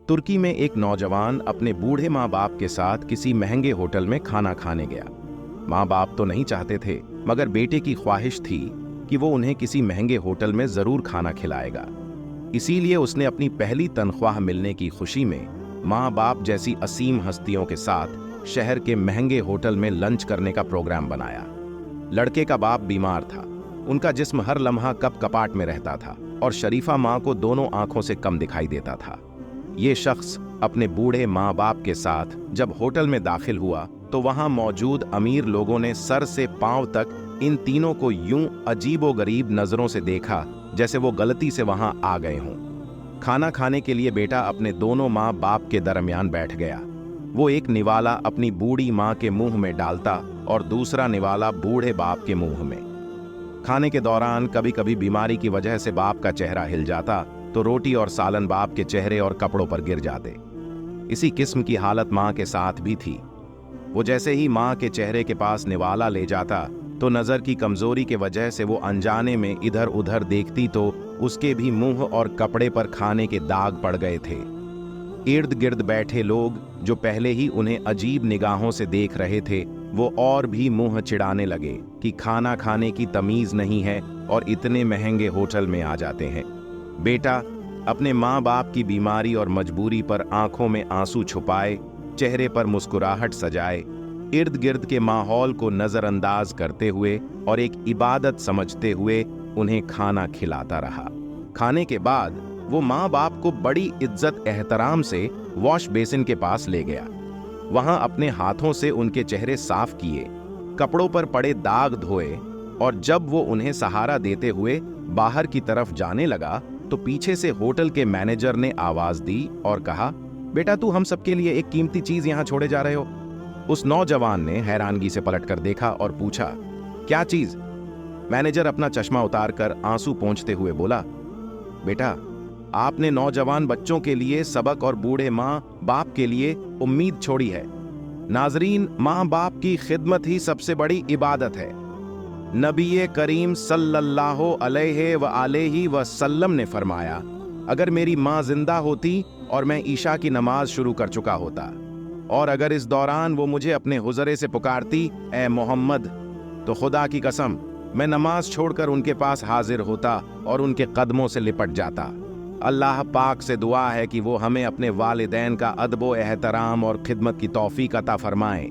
तुर्की में एक नौजवान अपने बूढ़े माँ बाप के साथ किसी महंगे होटल में खाना खाने गया। माँ बाप तो नहीं चाहते थे, मगर बेटे की ख्वाहिश थी कि वो उन्हें किसी महंगे होटल में जरूर खाना खिलाएगा। इसीलिए उसने अपनी पहली तनख्वाह मिलने की खुशी में माँ बाप जैसी असीम हस्तियों के साथ शहर के महंगे होटल में लंच करने का प्रोग्राम बनाया। लड़के का बाप बीमार था। उनका जिस्म हर लम्हा कप कपाट में रहता था और शरीफा माँ को दोनों आंखों से कम दिखाई देता था। ये शख्स अपने बूढ़े माँ बाप के साथ जब होटल में दाखिल हुआ तो वहां मौजूद अमीर लोगों ने सर से पांव तक इन तीनों को यूं अजीबोगरीब नजरों से देखा जैसे वो गलती से वहां आ गए हों। खाना खाने के लिए बेटा अपने दोनों माँ बाप के दरमियान बैठ गया। वो एक निवाला अपनी बूढ़ी माँ के मुंह में डालता और दूसरा निवाला बूढ़े बाप के मुंह में। खाने के दौरान कभी कभी बीमारी की वजह से बाप का चेहरा हिल जाता तो रोटी और सालन बाप के चेहरे और कपड़ों पर गिर जाते। इसी किस्म की हालत माँ के साथ भी थी। वो जैसे ही माँ के चेहरे के पास निवाला ले जाता तो नज़र की कमजोरी के वजह से वो अनजाने में इधर उधर देखती तो उसके भी मुंह और कपड़े पर खाने के दाग पड़ गए थे। इर्द गिर्द बैठे लोग जो पहले ही उन्हें अजीब निगाहों से देख रहे थे, वो और भी मुंह चिढ़ाने लगे कि खाना खाने की तमीज नहीं है और इतने महंगे होटल में आ जाते हैं। बेटा अपने माँ बाप की बीमारी और मजबूरी पर आंखों में आंसू छुपाए, चेहरे पर मुस्कुराहट सजाए, इर्द गिर्द के माहौल को नजरअंदाज करते हुए और एक इबादत समझते हुए उन्हें खाना खिलाता रहा। खाने के बाद वो माँ बाप को बड़ी इज्जत एहतराम से वॉश बेसिन के पास ले गया। वहां अपने हाथों से उनके चेहरे साफ किए, कपड़ों पर पड़े दाग धोए और जब वो उन्हें सहारा देते हुए बाहर की तरफ जाने लगा तो पीछे से होटल के मैनेजर ने आवाज दी और कहा, बेटा तू हम सबके लिए एक कीमती चीज यहां छोड़े जा रहे हो। उस नौजवान ने हैरानगी से पलटकर देखा और पूछा, क्या चीज? मैनेजर अपना चश्मा उतारकर आंसू पोंछते हुए बोला, बेटा आपने नौजवान बच्चों के लिए सबक और बूढ़े माँ बाप के लिए उम्मीद छोड़ी है। नाजरीन, माँ बाप की खिदमत ही सबसे बड़ी इबादत है। नबी करीम सल्लल्लाहु अलैहि वसल्लम ने फरमाया, अगर मेरी माँ जिंदा होती और मैं ईशा की नमाज शुरू कर चुका होता और अगर इस दौरान वो मुझे अपने हुजरे से पुकारती, ए मोहम्मद, तो खुदा की कसम मैं नमाज छोड़कर उनके पास हाजिर होता और उनके कदमों से लिपट जाता। अल्लाह पाक से दुआ है कि वो हमें अपने वालिदैन का अदब व एहतराम और खिदमत की तौफीक अता फरमाए।